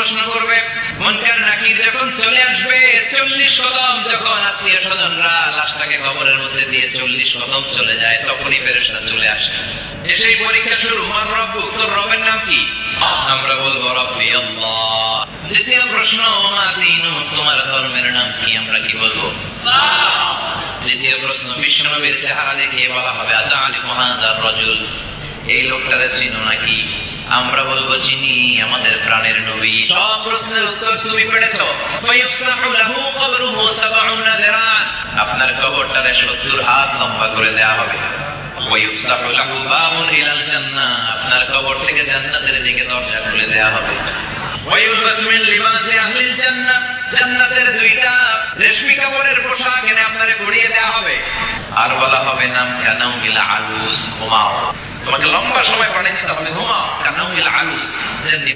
প্রশ্ন করবে। মুনকার নাকির যখন চলে আসবে, 40 কদম যখন আত্মীয় স্বজনরা লাশটাকে কবরের মধ্যে দিয়ে 40 কদম চলে যায়, তখনই ফেরেশতা চলে আসে। এসেই পরীক্ষা শুরু। মান রব্বুক, তোর রবের নাম কি? আমরা বলবো রব্বি আল্লাহ। দ্বিতীয় প্রশ্ন, মা দীনু, তোমার ধর্মের নাম কি? আমরা কি বলবো? তৃতীয় প্রশ্ন, বিশ্বনবীর চেহারা দেখিয়ে বলা হবে আতাআরিফু হাযার রাজুল, এই লোকটারে চিনো নাকি? আমরা বলবো চিনি, আমাদের প্রাণের নবী। সব প্রশ্নের উত্তর তুমি পেয়েছো। ফায়ুফসাহু লাহু কবরুহু 70 দিরান, আপনার কবরটারে 70 হাত লম্বা করে দেয়া হবে। ওয়ায়ুফতাহু লাহু বাবুন ইলাল জান্নাহ, আপনার কবর থেকে জান্নাতের দিকে দরজা খুলে দেয়া হবে। ওয়ায়ুলবাসু মিন লিবাসি আহলিল জান্নাহ, জান্নাতের দুইটা রেশমি কাপড়ের পোশাক এনে আপনারে পরিয়ে দেয়া হবে। আর বলা হবে নাম কানাউমিল আরুস, ঘুমাও, তোমাকে লম্বা সময় পাঠিয়ে দিতে হবে, ঘুমাও। কানাউমিল আরুস, যেমনি